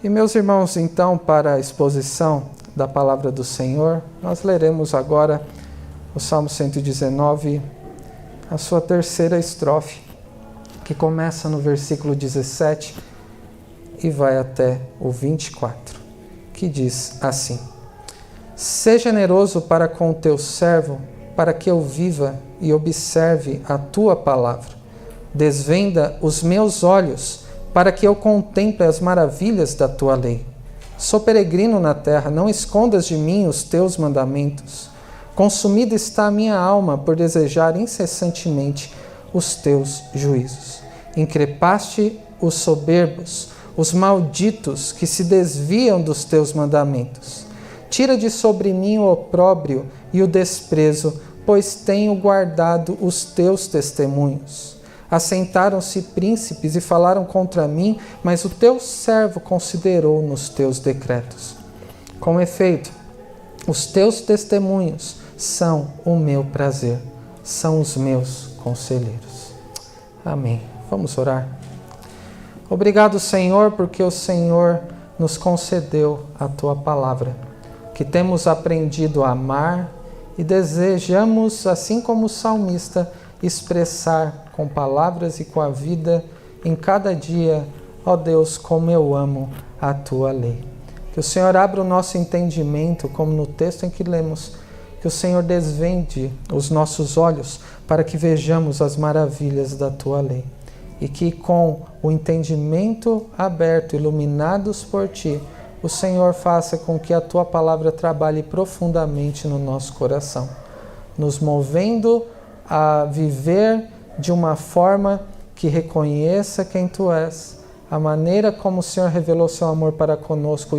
E meus irmãos, então, para a exposição da palavra do Senhor, nós leremos agora o Salmo 119, a sua terceira estrofe, que começa no versículo 17 e vai até o 24, que diz assim: Seja generoso para com o teu servo, para que eu viva e observe a tua palavra. Desvenda os meus olhos, para que eu contemple as maravilhas da tua lei. Sou peregrino na terra, não escondas de mim os teus mandamentos. Consumida está a minha alma por desejar incessantemente os teus juízos. Increpaste os soberbos, os malditos que se desviam dos teus mandamentos. Tira de sobre mim o opróbrio e o desprezo, pois tenho guardado os teus testemunhos. Assentaram-se príncipes e falaram contra mim, mas o teu servo considerou nos teus decretos. Com efeito, os teus testemunhos são o meu prazer, são os meus conselheiros. Amém. Vamos orar. Obrigado, Senhor, porque o Senhor nos concedeu a tua palavra, que temos aprendido a amar e desejamos, assim como o salmista, expressar com palavras e com a vida em cada dia, ó Deus, como eu amo a tua lei. Que o Senhor abra o nosso entendimento, como no texto em que lemos, que o Senhor desvende os nossos olhos para que vejamos as maravilhas da tua lei. E que com o entendimento aberto, iluminados por ti, o Senhor faça com que a tua palavra trabalhe profundamente no nosso coração, nos movendo a viver de uma forma que reconheça quem tu és, a maneira como o Senhor revelou seu amor para conosco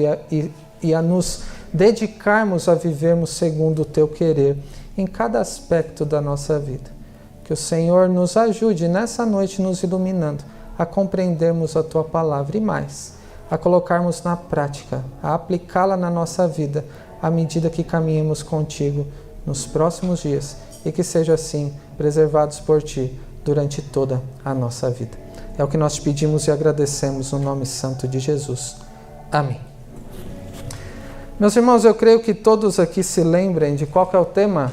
e a nos dedicarmos a vivermos segundo o teu querer em cada aspecto da nossa vida. Que o Senhor nos ajude nessa noite, nos iluminando, a compreendermos a tua palavra e mais, a colocarmos na prática, a aplicá-la na nossa vida, à medida que caminhemos contigo nos próximos dias, e que seja assim, preservados por ti durante toda a nossa vida. É o que nós te pedimos e agradecemos no nome santo de Jesus. Amém. Meus irmãos, eu creio que todos aqui se lembrem de qual que é o tema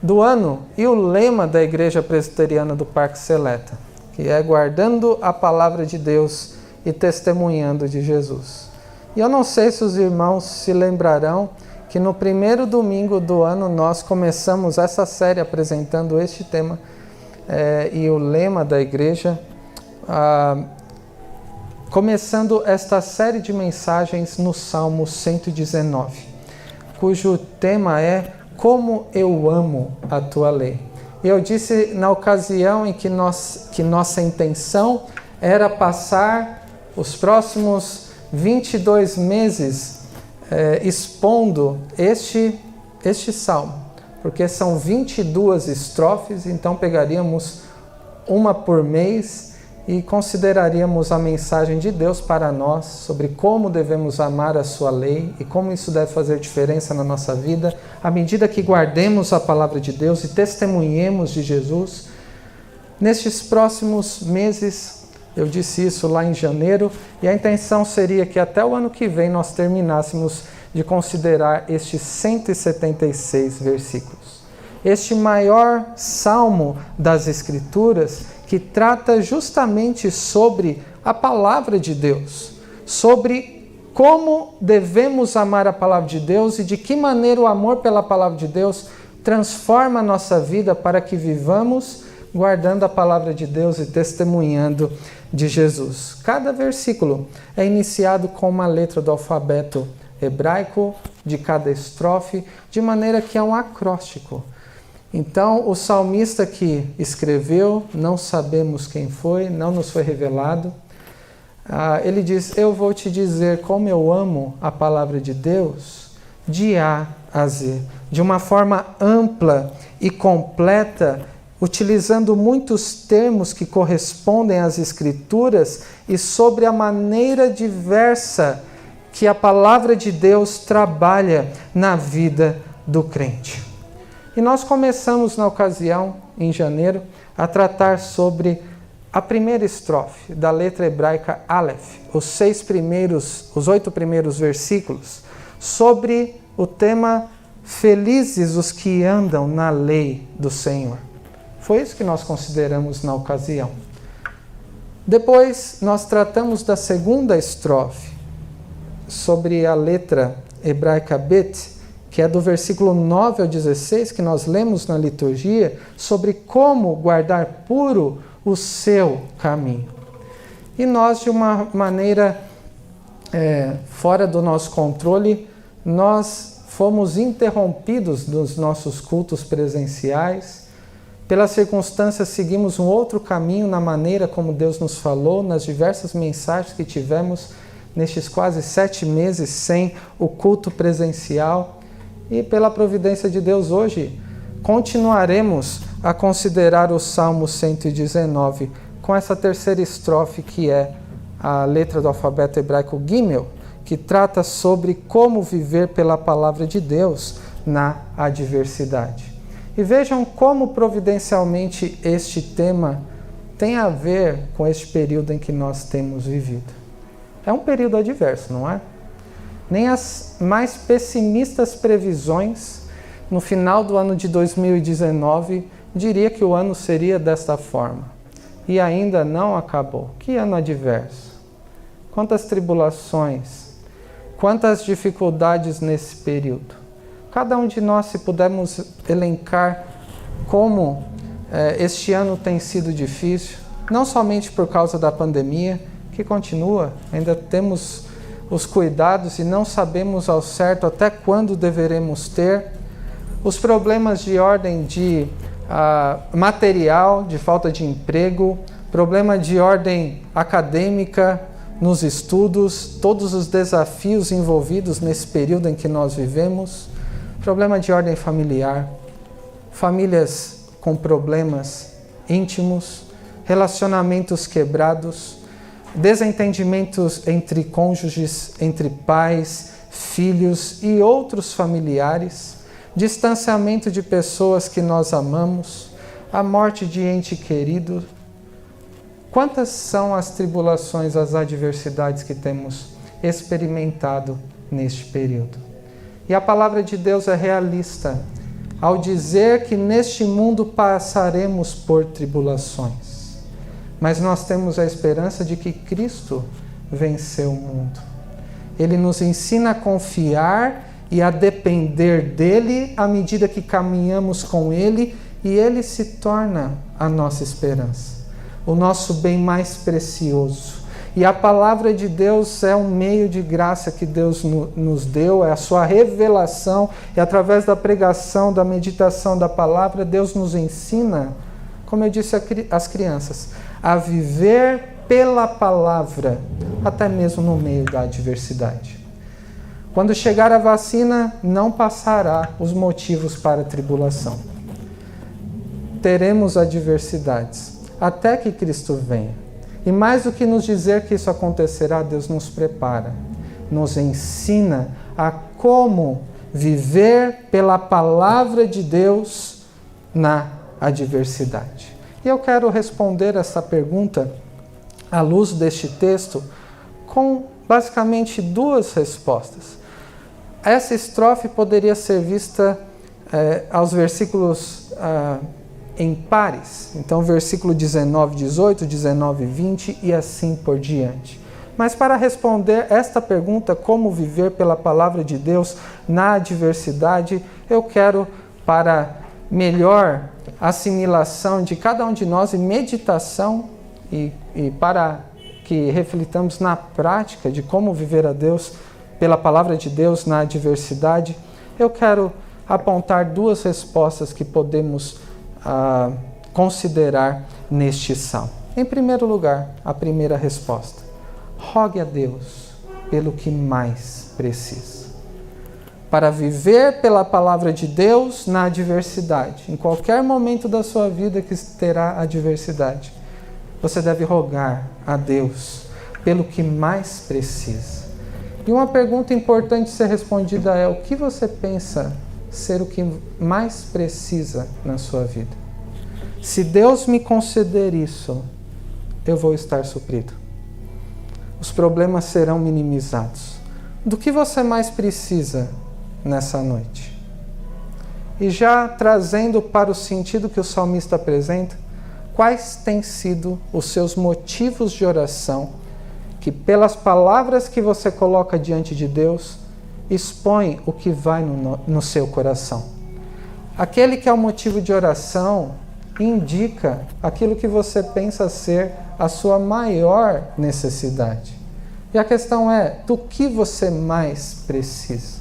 do ano e o lema da Igreja Presbiteriana do Parque Seleta, que é guardando a palavra de Deus e testemunhando de Jesus. E eu não sei se os irmãos se lembrarão que no primeiro domingo do ano nós começamos essa série apresentando este tema e o lema da igreja, começando esta série de mensagens no Salmo 119, cujo tema é Como eu amo a tua lei. E eu disse na ocasião em que nossa intenção era passar os próximos 22 meses expondo este salmo, porque são 22 estrofes, então pegaríamos uma por mês e consideraríamos a mensagem de Deus para nós sobre como devemos amar a sua lei e como isso deve fazer diferença na nossa vida, à medida que guardemos a palavra de Deus e testemunhemos de Jesus. Nestes próximos meses, eu disse isso lá em janeiro, e a intenção seria que até o ano que vem nós terminássemos de considerar estes 176 versículos. Este maior salmo das Escrituras, que trata justamente sobre a palavra de Deus, sobre como devemos amar a palavra de Deus e de que maneira o amor pela palavra de Deus transforma a nossa vida para que vivamos guardando a palavra de Deus e testemunhando de Jesus. Cada versículo é iniciado com uma letra do alfabeto hebraico de cada estrofe, de maneira que é um acróstico. Então, o salmista que escreveu, não sabemos quem foi, não nos foi revelado, ele diz: eu vou te dizer como eu amo a palavra de Deus, de A a Z, de uma forma ampla e completa, utilizando muitos termos que correspondem às Escrituras e sobre a maneira diversa que a palavra de Deus trabalha na vida do crente. E nós começamos na ocasião, em janeiro, a tratar sobre a primeira estrofe da letra hebraica Aleph, os 8 primeiros versículos, sobre o tema felizes os que andam na lei do Senhor. Foi isso que nós consideramos na ocasião. Depois nós tratamos da segunda estrofe, sobre a letra hebraica Bet, que é do versículo 9 ao 16, que nós lemos na liturgia, sobre como guardar puro o seu caminho. E nós, de uma maneira fora do nosso controle, nós fomos interrompidos dos nossos cultos presenciais. Pelas circunstâncias, seguimos um outro caminho na maneira como Deus nos falou, nas diversas mensagens que tivemos nestes quase 7 meses sem o culto presencial. E pela providência de Deus, hoje continuaremos a considerar o Salmo 119 com essa terceira estrofe, que é a letra do alfabeto hebraico Gimel, que trata sobre como viver pela palavra de Deus na adversidade. E vejam como providencialmente este tema tem a ver com este período em que nós temos vivido. É um período adverso, não é? Nem as mais pessimistas previsões no final do ano de 2019 diria que o ano seria desta forma. E ainda não acabou. Que ano adverso! Quantas tribulações, quantas dificuldades nesse período. Cada um de nós, se pudermos elencar como este ano tem sido difícil, não somente por causa da pandemia, que continua, ainda temos os cuidados e não sabemos ao certo até quando deveremos ter, os problemas de ordem de material, de falta de emprego, problema de ordem acadêmica nos estudos, todos os desafios envolvidos nesse período em que nós vivemos, problema de ordem familiar, famílias com problemas íntimos, relacionamentos quebrados, desentendimentos entre cônjuges, entre pais, filhos e outros familiares, distanciamento de pessoas que nós amamos, a morte de ente querido. Quantas são as tribulações, as adversidades que temos experimentado neste período? E a palavra de Deus é realista ao dizer que neste mundo passaremos por tribulações. Mas nós temos a esperança de que Cristo venceu o mundo. Ele nos ensina a confiar e a depender dele à medida que caminhamos com ele, e ele se torna a nossa esperança, o nosso bem mais precioso. E a palavra de Deus é um meio de graça que Deus nos deu, é a sua revelação, e através da pregação, da meditação da palavra, Deus nos ensina, como eu disse às crianças, a viver pela palavra, até mesmo no meio da adversidade. Quando chegar a vacina, não passará os motivos para a tribulação. Teremos adversidades, até que Cristo venha. E mais do que nos dizer que isso acontecerá, Deus nos prepara, nos ensina a como viver pela palavra de Deus na adversidade. E eu quero responder essa pergunta à luz deste texto com basicamente 2 respostas. Essa estrofe poderia ser vista aos versículos em pares. Então, versículo 19, 18, 19, 20 e assim por diante. Mas para responder esta pergunta, como viver pela palavra de Deus na adversidade, eu quero, para melhor assimilação de cada um de nós e meditação, e para que reflitamos na prática de como viver a Deus pela palavra de Deus na adversidade, eu quero apontar 2 respostas que podemos considerar neste salmo. Em primeiro lugar, a primeira resposta: rogue a Deus pelo que mais precisa. Para viver pela palavra de Deus na adversidade, em qualquer momento da sua vida que terá adversidade, você deve rogar a Deus pelo que mais precisa. E uma pergunta importante ser respondida é: o que você pensa ser o que mais precisa na sua vida? Se Deus me conceder isso, eu vou estar suprido. Os problemas serão minimizados. Do que você mais precisa nessa noite? E já trazendo para o sentido que o salmista apresenta, quais têm sido os seus motivos de oração que, pelas palavras que você coloca diante de Deus, expõe o que vai no seu coração? Aquele que é o motivo de oração indica aquilo que você pensa ser a sua maior necessidade. E a questão é, do que você mais precisa?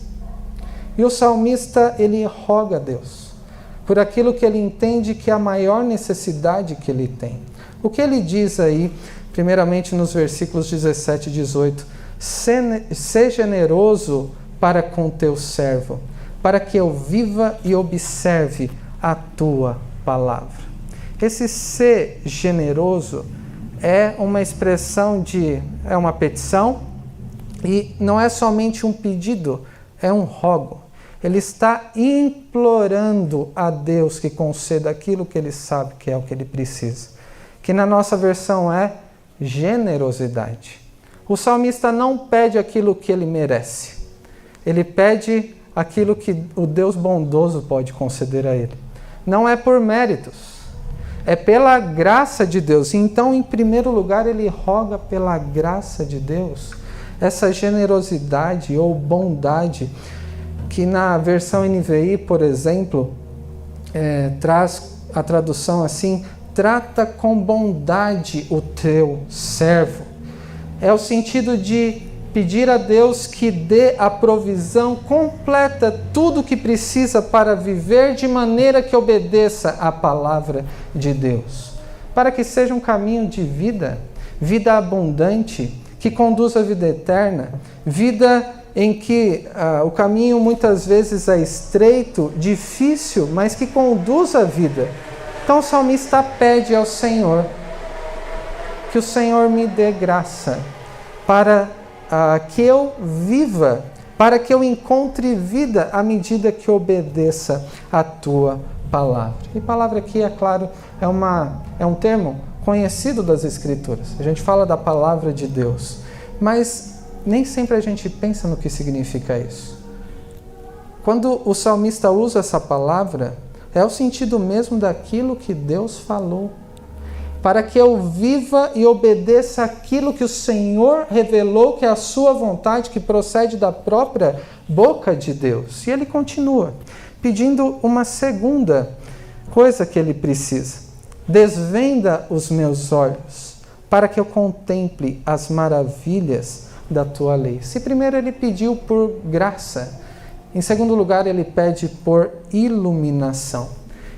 E o salmista, ele roga a Deus por aquilo que ele entende que é a maior necessidade que ele tem. O que ele diz aí, primeiramente nos versículos 17 e 18, "Sê generoso para com teu servo, para que eu viva e observe a tua palavra." Esse ser generoso é uma expressão é uma petição, e não é somente um pedido, é um rogo. Ele está implorando a Deus que conceda aquilo que ele sabe que é o que ele precisa. Que na nossa versão é generosidade. O salmista não pede aquilo que ele merece. Ele pede aquilo que o Deus bondoso pode conceder a ele. Não é por méritos, é pela graça de Deus. Então, em primeiro lugar, ele roga pela graça de Deus. Essa generosidade ou bondade, que na versão NVI, por exemplo, traz a tradução assim: trata com bondade o teu servo. É o sentido de pedir a Deus que dê a provisão completa, tudo o que precisa para viver de maneira que obedeça à palavra de Deus. Para que seja um caminho de vida, vida abundante, que conduz à vida eterna, vida em que o caminho muitas vezes é estreito, difícil, mas que conduz à vida. Então o salmista pede ao Senhor que o Senhor me dê graça para que eu viva, para que eu encontre vida à medida que obedeça a tua palavra. E palavra aqui, é claro, é um termo conhecido das Escrituras. A gente fala da palavra de Deus, mas nem sempre a gente pensa no que significa isso. Quando o salmista usa essa palavra, é o sentido mesmo daquilo que Deus falou. Para que eu viva e obedeça aquilo que o Senhor revelou que é a sua vontade, que procede da própria boca de Deus. E ele continua pedindo uma segunda coisa que ele precisa: desvenda os meus olhos, para que eu contemple as maravilhas da tua lei. Se primeiro ele pediu por graça, em segundo lugar ele pede por iluminação.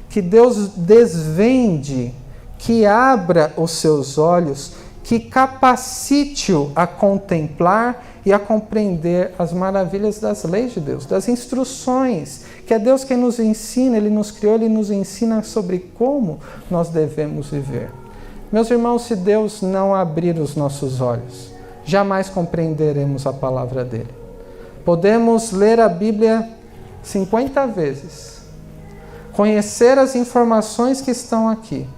Que Deus desvende, que abra os seus olhos, que capacite-o a contemplar e a compreender as maravilhas das leis de Deus, das instruções, que é Deus quem nos ensina, Ele nos criou, Ele nos ensina sobre como nós devemos viver. Meus irmãos, se Deus não abrir os nossos olhos, jamais compreenderemos a palavra dEle. Podemos ler a Bíblia 50 vezes, conhecer as informações que estão aqui,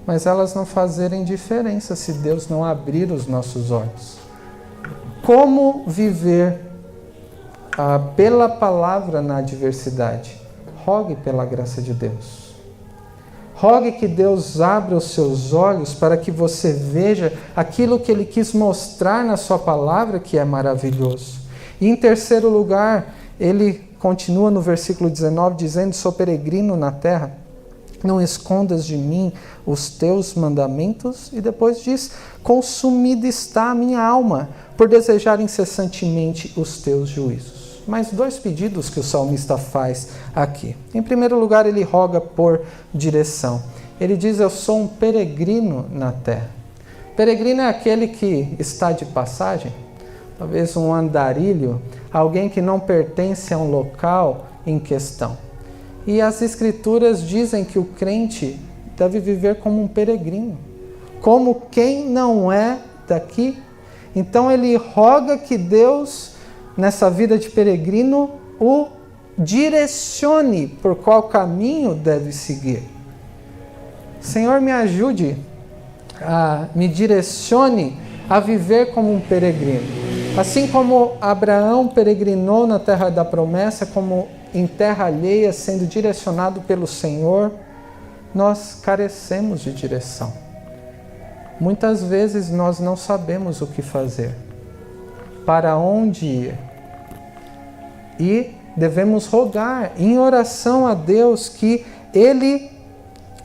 mas elas não fazerem diferença se Deus não abrir os nossos olhos. Como viver pela palavra na adversidade? Rogue pela graça de Deus. Rogue que Deus abra os seus olhos para que você veja aquilo que Ele quis mostrar na sua palavra, que é maravilhoso. E em terceiro lugar, ele continua no versículo 19 dizendo: sou peregrino na terra, não escondas de mim os teus mandamentos. E depois diz: consumida está a minha alma por desejar incessantemente os teus juízos. Mais dois pedidos que o salmista faz aqui. Em primeiro lugar, ele roga por direção. Ele diz: eu sou um peregrino na terra. Peregrino é aquele que está de passagem, talvez um andarilho, alguém que não pertence a um local em questão. E as Escrituras dizem que o crente deve viver como um peregrino, como quem não é daqui. Então ele roga que Deus, nessa vida de peregrino, o direcione por qual caminho deve seguir. Senhor, me ajude me direcione a viver como um peregrino. Assim como Abraão peregrinou na terra da promessa, como em terra alheia, sendo direcionado pelo Senhor, nós carecemos de direção. Muitas vezes nós não sabemos o que fazer, para onde ir. E devemos rogar em oração a Deus que Ele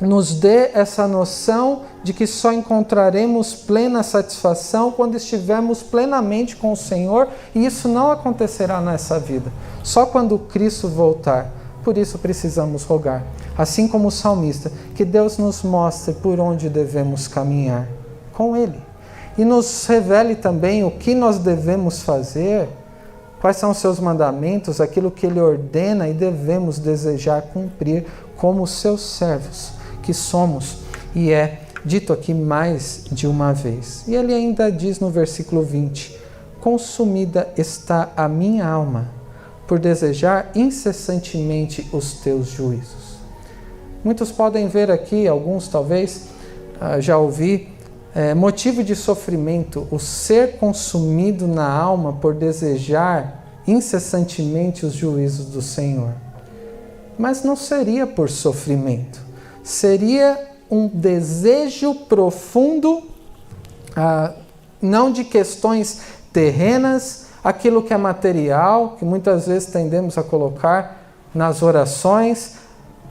nos dê essa noção de que só encontraremos plena satisfação quando estivermos plenamente com o Senhor, e isso não acontecerá nessa vida, só quando Cristo voltar. Por isso precisamos rogar, assim como o salmista, que Deus nos mostre por onde devemos caminhar com Ele, e nos revele também o que nós devemos fazer, quais são os seus mandamentos, aquilo que Ele ordena e devemos desejar cumprir como seus servos que somos, e é dito aqui mais de uma vez. E ele ainda diz no versículo 20: consumida está a minha alma, por desejar incessantemente os teus juízos. Muitos podem ver aqui, alguns talvez já ouvi, motivo de sofrimento, o ser consumido na alma por desejar incessantemente os juízos do Senhor. Mas não seria por sofrimento. Seria um desejo profundo, não de questões terrenas, aquilo que é material, que muitas vezes tendemos a colocar nas orações,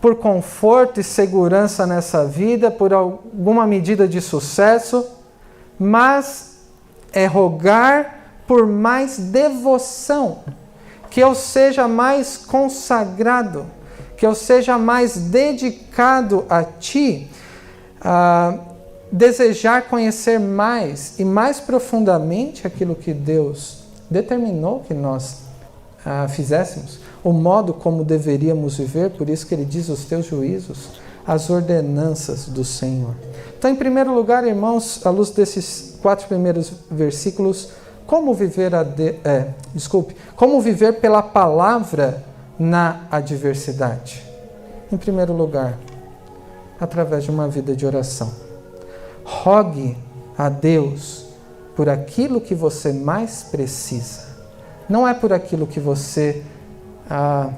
por conforto e segurança nessa vida, por alguma medida de sucesso, mas é rogar por mais devoção, que eu seja mais consagrado, que eu seja mais dedicado a Ti, desejar conhecer mais e mais profundamente aquilo que Deus determinou que nós fizéssemos, o modo como deveríamos viver. Por isso que Ele diz os teus juízos, as ordenanças do Senhor. Então, em primeiro lugar, irmãos, à luz desses 4 primeiros versículos, como viver como viver pela palavra na adversidade? Em primeiro lugar, através de uma vida de oração. Rogue a Deus por aquilo que você mais precisa. Não é por aquilo que você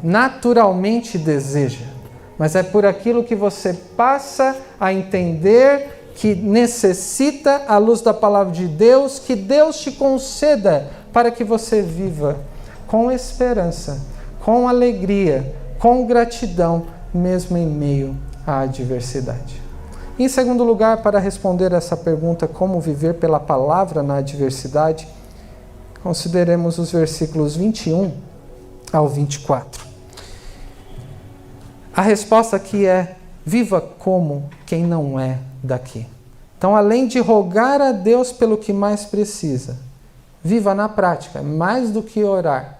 naturalmente deseja, mas é por aquilo que você passa a entender que necessita, à luz da palavra de Deus, que Deus te conceda para que você viva com esperança, com alegria, com gratidão, mesmo em meio à adversidade. Em segundo lugar, para responder essa pergunta, como viver pela palavra na adversidade, consideremos os versículos 21 ao 24. A resposta aqui é: viva como quem não é daqui. Então, além de rogar a Deus pelo que mais precisa, viva na prática, mais do que orar.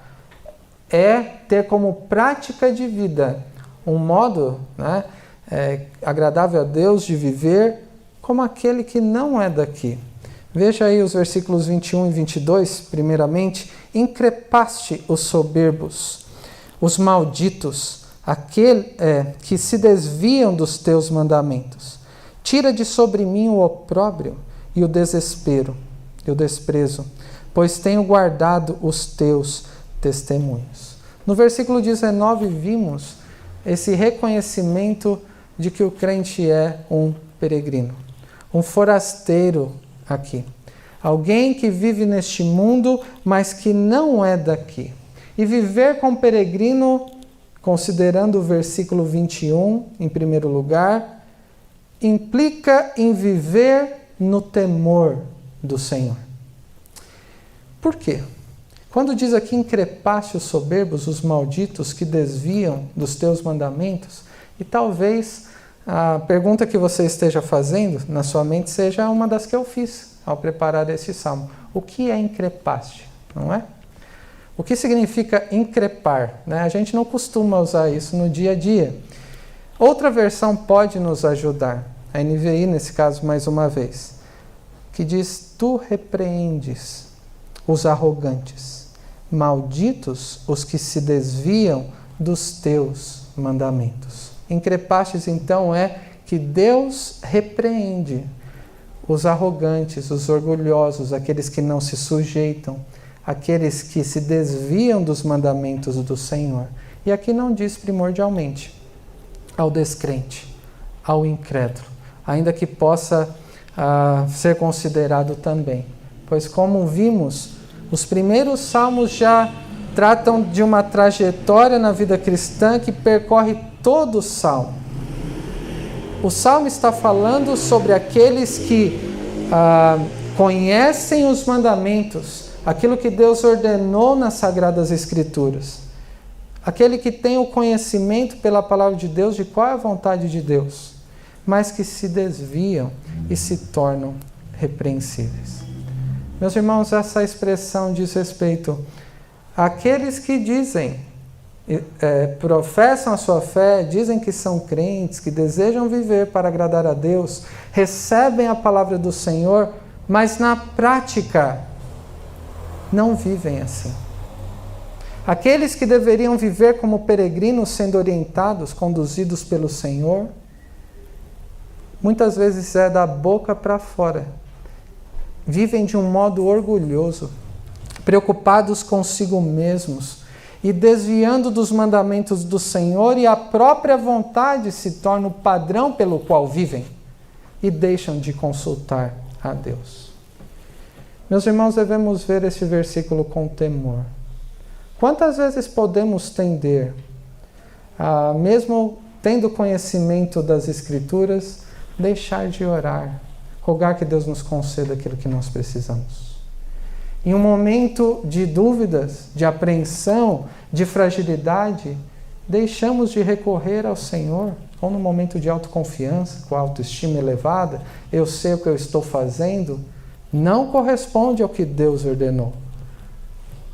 É ter como prática de vida um modo agradável a Deus de viver como aquele que não é daqui. Veja aí os versículos 21 e 22, primeiramente. Increpaste os soberbos, os malditos, que se desviam dos teus mandamentos. Tira de sobre mim o opróbrio e o desespero, e o desprezo, pois tenho guardado os teus testemunhos. No versículo 19 vimos esse reconhecimento de que o crente é um peregrino, um forasteiro aqui. Alguém que vive neste mundo, mas que não é daqui. E viver como peregrino, considerando o versículo 21, em primeiro lugar, implica em viver no temor do Senhor. Por quê? Quando diz aqui: increpaste os soberbos, os malditos que desviam dos teus mandamentos, e talvez a pergunta que você esteja fazendo na sua mente seja uma das que eu fiz ao preparar esse salmo. O que é increpaste? Não é? O que significa increpar? A gente não costuma usar isso no dia a dia. Outra versão pode nos ajudar. A NVI, nesse caso, mais uma vez, que diz: tu repreendes os arrogantes, malditos os que se desviam dos teus mandamentos. Increpastes, então, é que Deus repreende os arrogantes, os orgulhosos, aqueles que não se sujeitam, aqueles que se desviam dos mandamentos do Senhor. E aqui não diz primordialmente ao descrente, ao incrédulo, ainda que possa ser considerado também. Pois como vimos, os primeiros salmos já tratam de uma trajetória na vida cristã que percorre todo o salmo. O salmo está falando sobre aqueles que conhecem os mandamentos, aquilo que Deus ordenou nas Sagradas Escrituras. Aquele que tem o conhecimento pela palavra de Deus de qual é a vontade de Deus, mas que se desviam e se tornam repreensíveis. Meus irmãos, essa expressão diz respeito àqueles que dizem, professam a sua fé, dizem que são crentes, que desejam viver para agradar a Deus, recebem a palavra do Senhor, mas na prática não vivem assim. Aqueles que deveriam viver como peregrinos, sendo orientados, conduzidos pelo Senhor, muitas vezes é da boca para fora. Vivem de um modo orgulhoso, preocupados consigo mesmos e desviando dos mandamentos do Senhor, e a própria vontade se torna o padrão pelo qual vivem e deixam de consultar a Deus. Meus irmãos, devemos ver esse versículo com temor. Quantas vezes podemos tender, mesmo tendo conhecimento das Escrituras, deixar de orar, rogar que Deus nos conceda aquilo que nós precisamos? Em um momento de dúvidas, de apreensão, de fragilidade, deixamos de recorrer ao Senhor, ou no momento de autoconfiança, com a autoestima elevada, eu sei o que eu estou fazendo, não corresponde ao que Deus ordenou.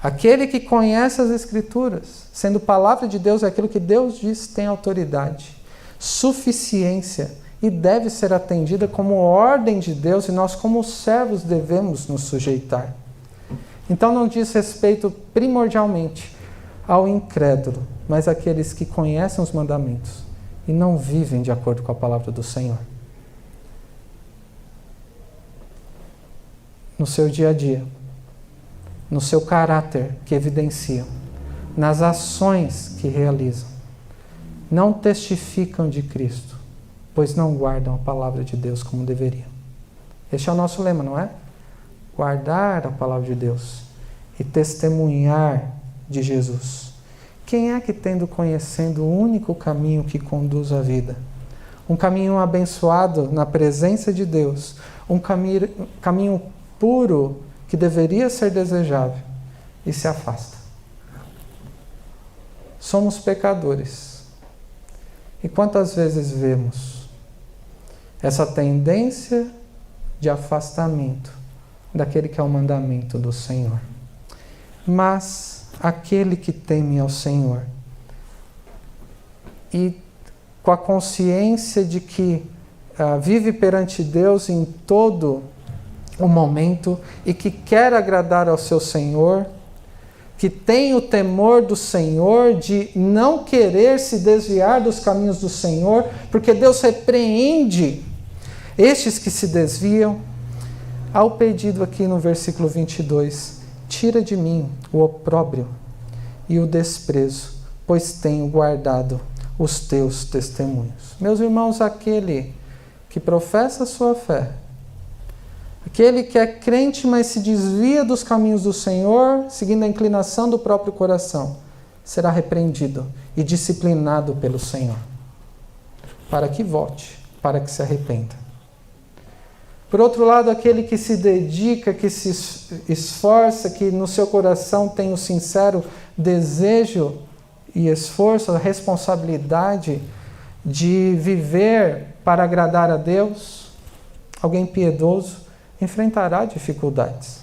Aquele que conhece as Escrituras, sendo palavra de Deus, é aquilo que Deus diz, tem autoridade, suficiência, e deve ser atendida como ordem de Deus, e nós como servos devemos nos sujeitar. Então não diz respeito primordialmente ao incrédulo, mas àqueles que conhecem os mandamentos e não vivem de acordo com a palavra do Senhor. No seu dia a dia, no seu caráter que evidenciam, nas ações que realizam, não testificam de Cristo, pois não guardam a palavra de Deus como deveriam. Este é o nosso lema, não é? Guardar a palavra de Deus e testemunhar de Jesus. Quem é que, tendo conhecendo o único caminho que conduz à vida, um caminho abençoado na presença de Deus, um caminho puro que deveria ser desejável, e se afasta? Somos pecadores. E quantas vezes vemos essa tendência de afastamento daquele que é o mandamento do Senhor? Mas aquele que teme ao Senhor e com a consciência de que vive perante Deus em todo o momento e que quer agradar ao seu Senhor, que tem o temor do Senhor, de não querer se desviar dos caminhos do Senhor, porque Deus repreende estes que se desviam, ao pedido aqui no versículo 22, tira de mim o opróbrio e o desprezo, pois tenho guardado os teus testemunhos. Meus irmãos, aquele que professa a sua fé, aquele que é crente, mas se desvia dos caminhos do Senhor, seguindo a inclinação do próprio coração, será repreendido e disciplinado pelo Senhor, para que volte, para que se arrependa. Por outro lado, aquele que se dedica, que se esforça, que no seu coração tem o sincero desejo e esforço, a responsabilidade de viver para agradar a Deus, alguém piedoso, enfrentará dificuldades.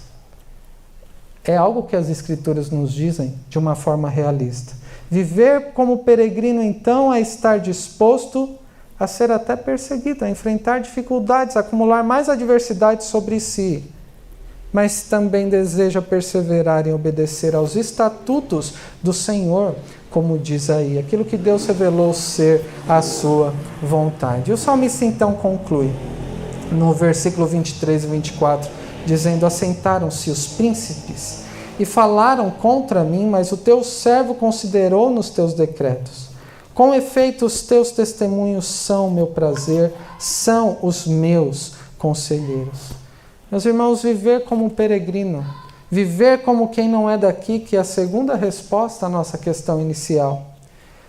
É algo que as Escrituras nos dizem de uma forma realista. Viver como peregrino, então, é estar disposto a ser até perseguido, a enfrentar dificuldades, a acumular mais adversidades sobre si, mas também deseja perseverar em obedecer aos estatutos do Senhor, como diz aí, aquilo que Deus revelou ser a sua vontade. E o salmista então conclui, no versículo 23 e 24, dizendo: assentaram-se os príncipes e falaram contra mim, mas o teu servo considerou nos teus decretos. Com efeito, os teus testemunhos são meu prazer, são os meus conselheiros. Meus irmãos, viver como um peregrino, viver como quem não é daqui, que é a segunda resposta à nossa questão inicial,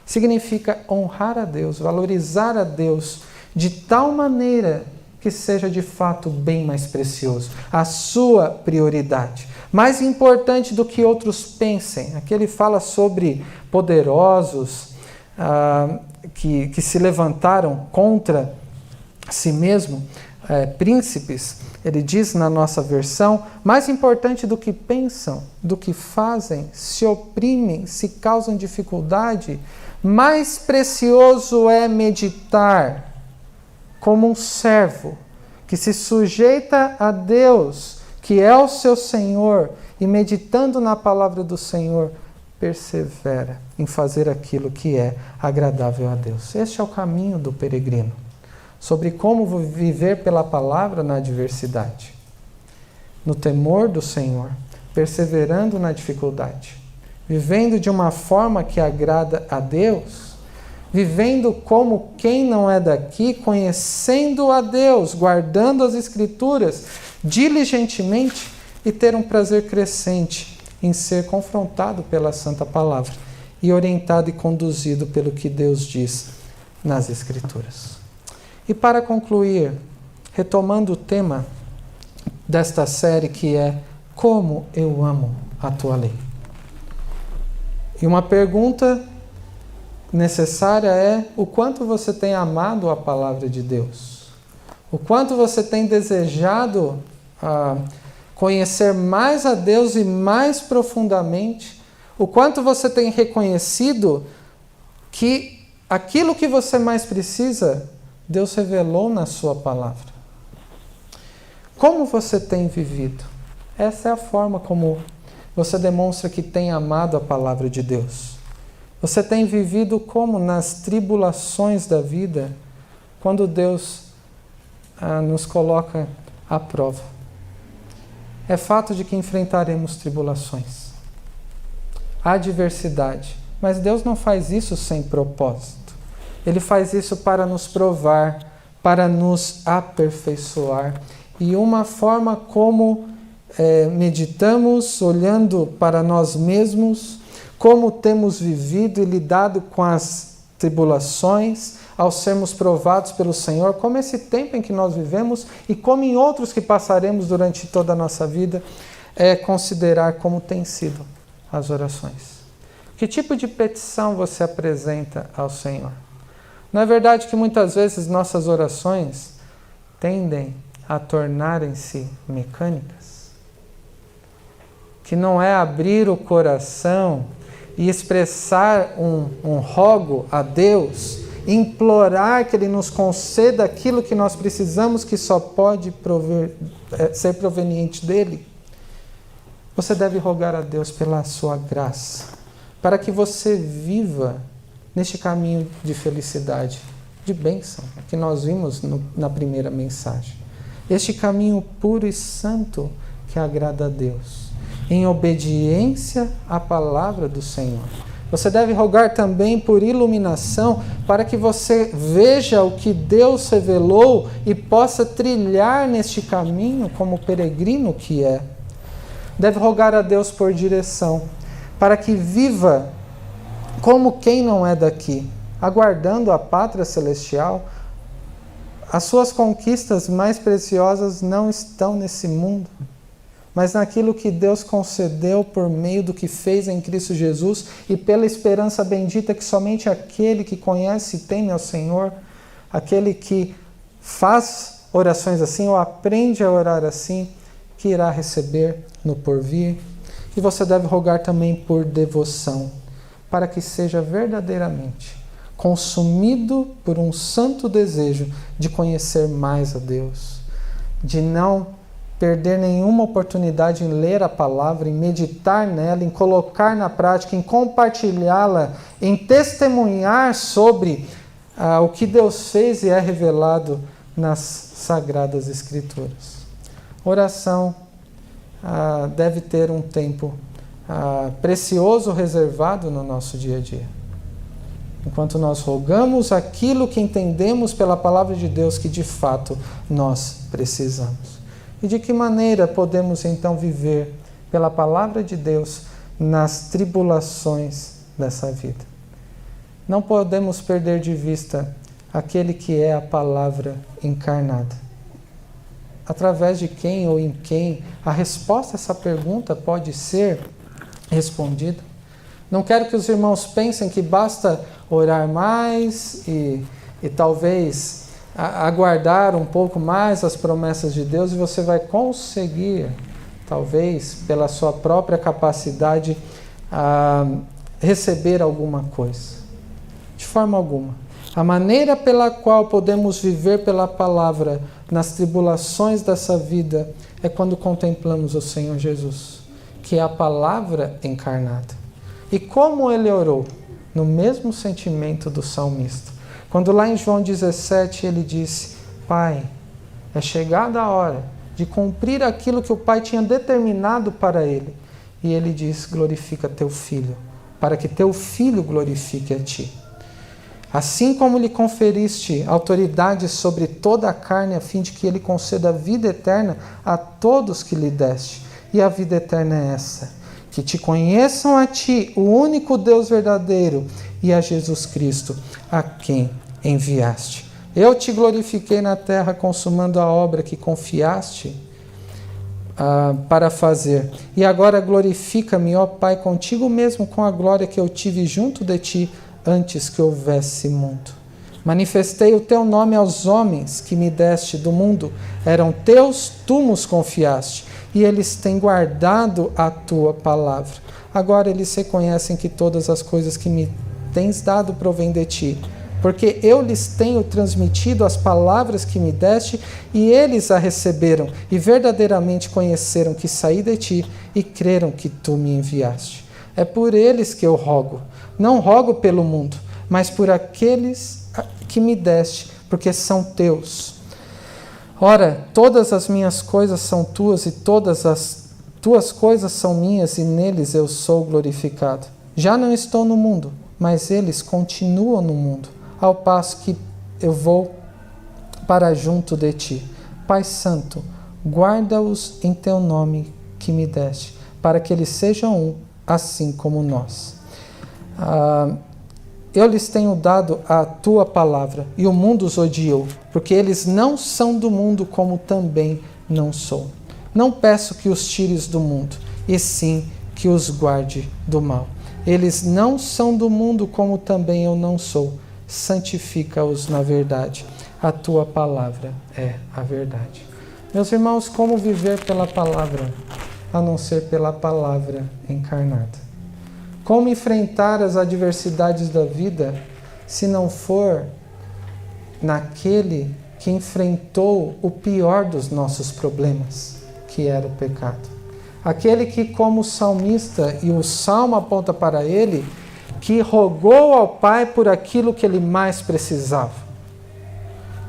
significa honrar a Deus, valorizar a Deus de tal maneira que seja de fato bem mais precioso, a sua prioridade. Mais importante do que outros pensem. Aqui ele fala sobre poderosos que se levantaram contra si mesmo, príncipes. Ele diz na nossa versão: mais importante do que pensam, do que fazem, se oprimem, se causam dificuldade, mais precioso é meditar como um servo que se sujeita a Deus, que é o seu Senhor, e meditando na palavra do Senhor, persevera em fazer aquilo que é agradável a Deus. Este é o caminho do peregrino, sobre como viver pela palavra na adversidade, no temor do Senhor, perseverando na dificuldade, vivendo de uma forma que agrada a Deus, vivendo como quem não é daqui, conhecendo a Deus, guardando as Escrituras diligentemente e ter um prazer crescente em ser confrontado pela Santa Palavra e orientado e conduzido pelo que Deus diz nas Escrituras. E para concluir, retomando o tema desta série, que é Como eu amo a tua lei. E uma pergunta necessária é: o quanto você tem amado a palavra de Deus? O quanto você tem desejado conhecer mais a Deus e mais profundamente? O quanto você tem reconhecido que aquilo que você mais precisa, Deus revelou na sua palavra? Como você tem vivido? Essa é a forma como você demonstra que tem amado a palavra de Deus. Você tem vivido como nas tribulações da vida, quando Deus nos coloca à prova. É fato de que enfrentaremos tribulações, adversidade, mas Deus não faz isso sem propósito. Ele faz isso para nos provar, para nos aperfeiçoar. E uma forma como meditamos, olhando para nós mesmos, como temos vivido e lidado com as tribulações, ao sermos provados pelo Senhor, como esse tempo em que nós vivemos e como em outros que passaremos durante toda a nossa vida, é considerar como têm sido as orações. Que tipo de petição você apresenta ao Senhor? Não é verdade que muitas vezes nossas orações tendem a tornarem-se mecânicas? Que não é abrir o coração e expressar um rogo a Deus, implorar que Ele nos conceda aquilo que nós precisamos, que só pode ser proveniente dEle. Você deve rogar a Deus pela sua graça, para que você viva neste caminho de felicidade, de bênção, que nós vimos na primeira mensagem. Este caminho puro e santo que agrada a Deus, em obediência à palavra do Senhor. Você deve rogar também por iluminação, para que você veja o que Deus revelou e possa trilhar neste caminho como peregrino que é. Deve rogar a Deus por direção, para que viva como quem não é daqui, aguardando a pátria celestial. As suas conquistas mais preciosas não estão nesse mundo, mas naquilo que Deus concedeu por meio do que fez em Cristo Jesus e pela esperança bendita que somente aquele que conhece e teme ao Senhor, aquele que faz orações assim ou aprende a orar assim, que irá receber no porvir. E você deve rogar também por devoção, para que seja verdadeiramente consumido por um santo desejo de conhecer mais a Deus, de não perder nenhuma oportunidade em ler a palavra, em meditar nela, em colocar na prática, em compartilhá-la, em testemunhar sobre o que Deus fez e é revelado nas Sagradas Escrituras. Oração deve ter um tempo precioso reservado no nosso dia a dia. Enquanto nós rogamos aquilo que entendemos pela palavra de Deus que de fato nós precisamos. E de que maneira podemos então viver pela palavra de Deus nas tribulações dessa vida? Não podemos perder de vista aquele que é a palavra encarnada. Através de quem ou em quem a resposta a essa pergunta pode ser respondida. Não quero que os irmãos pensem que basta orar mais e talvez aguardar um pouco mais as promessas de Deus e você vai conseguir, talvez pela sua própria capacidade, receber alguma coisa. De forma alguma. A maneira pela qual podemos viver pela palavra nas tribulações dessa vida é quando contemplamos o Senhor Jesus, que é a palavra encarnada. E como ele orou? No mesmo sentimento do salmista. Quando lá em João 17 ele disse: Pai, é chegada a hora de cumprir aquilo que o Pai tinha determinado para ele. E ele diz: glorifica teu Filho, para que teu Filho glorifique a ti. Assim como lhe conferiste autoridade sobre toda a carne, a fim de que ele conceda a vida eterna a todos que lhe deste. E a vida eterna é essa: que te conheçam a ti, o único Deus verdadeiro, e a Jesus Cristo, a quem enviaste. Eu te glorifiquei na terra, consumando a obra que confiaste para fazer. E agora glorifica-me, ó Pai, contigo mesmo, com a glória que eu tive junto de ti, antes que houvesse mundo. Manifestei o teu nome aos homens que me deste do mundo. Eram teus, tu nos confiaste. E eles têm guardado a tua palavra. Agora eles reconhecem que todas as coisas que me tens dado provêm de ti, porque eu lhes tenho transmitido as palavras que me deste, e eles a receberam, e verdadeiramente conheceram que saí de ti, e creram que tu me enviaste. É por eles que eu rogo. Não rogo pelo mundo, mas por aqueles que me deste, porque são teus. Ora, todas as minhas coisas são tuas, e todas as tuas coisas são minhas, e neles eu sou glorificado. Já não estou no mundo, mas eles continuam no mundo, ao passo que eu vou para junto de ti. Pai Santo, guarda-os em teu nome que me deste, para que eles sejam um, assim como nós. Eu lhes tenho dado a tua palavra, e o mundo os odiou, porque eles não são do mundo, como também não sou. Não peço que os tires do mundo, e sim que os guarde do mal. Eles não são do mundo, como também eu não sou. Santifica-os na verdade. A tua palavra é a verdade. Meus irmãos, como viver pela palavra, a não ser pela palavra encarnada? Como enfrentar as adversidades da vida, se não for naquele que enfrentou o pior dos nossos problemas, que era o pecado? Aquele que, como o salmista, e o salmo aponta para ele, que rogou ao Pai por aquilo que ele mais precisava.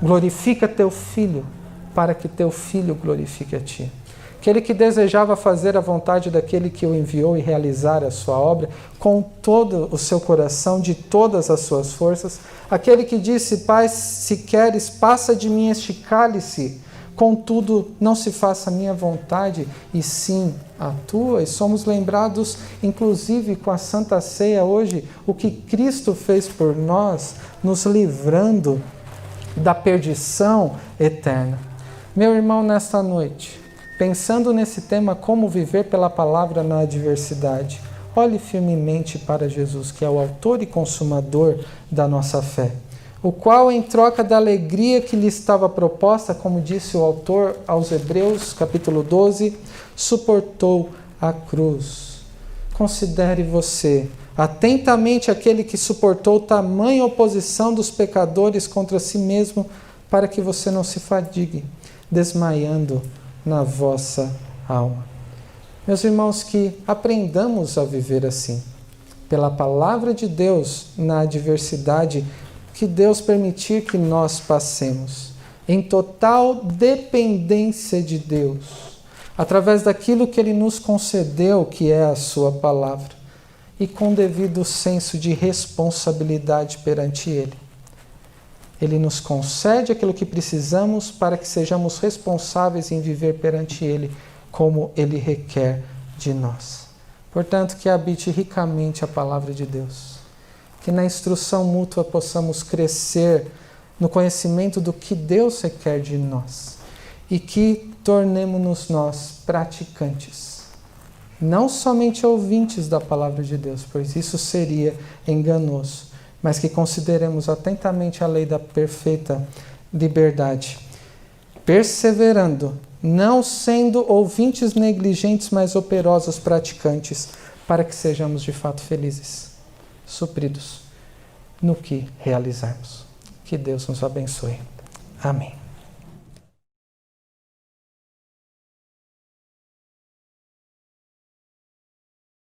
Glorifica teu Filho, para que teu Filho glorifique a ti. Aquele que desejava fazer a vontade daquele que o enviou e realizar a sua obra com todo o seu coração, de todas as suas forças. Aquele que disse: Pai, se queres, passa de mim este cálice. Contudo, não se faça a minha vontade, e sim a tua. E somos lembrados, inclusive com a Santa Ceia hoje, o que Cristo fez por nós, nos livrando da perdição eterna. Meu irmão, nesta noite, pensando nesse tema, como viver pela palavra na adversidade, olhe firmemente para Jesus, que é o autor e consumador da nossa fé, o qual, em troca da alegria que lhe estava proposta, como disse o autor aos Hebreus, capítulo 12, suportou a cruz. Considere você atentamente aquele que suportou tamanha oposição dos pecadores contra si mesmo, para que você não se fadigue, desmaiando na vossa alma. Meus irmãos, que aprendamos a viver assim, pela palavra de Deus na adversidade que Deus permitir que nós passemos. em total dependência de Deus, através daquilo que Ele nos concedeu, que é a Sua palavra, e com devido senso de responsabilidade perante Ele. Ele nos concede aquilo que precisamos para que sejamos responsáveis em viver perante Ele, como Ele requer de nós. Portanto, que habite ricamente a palavra de Deus, que na instrução mútua possamos crescer no conhecimento do que Deus requer de nós e que tornemo-nos nós praticantes, não somente ouvintes da palavra de Deus, pois isso seria enganoso, mas que consideremos atentamente a lei da perfeita liberdade, perseverando, não sendo ouvintes negligentes, mas operosos praticantes, para que sejamos de fato felizes, supridos no que realizarmos. Que Deus nos abençoe. Amém.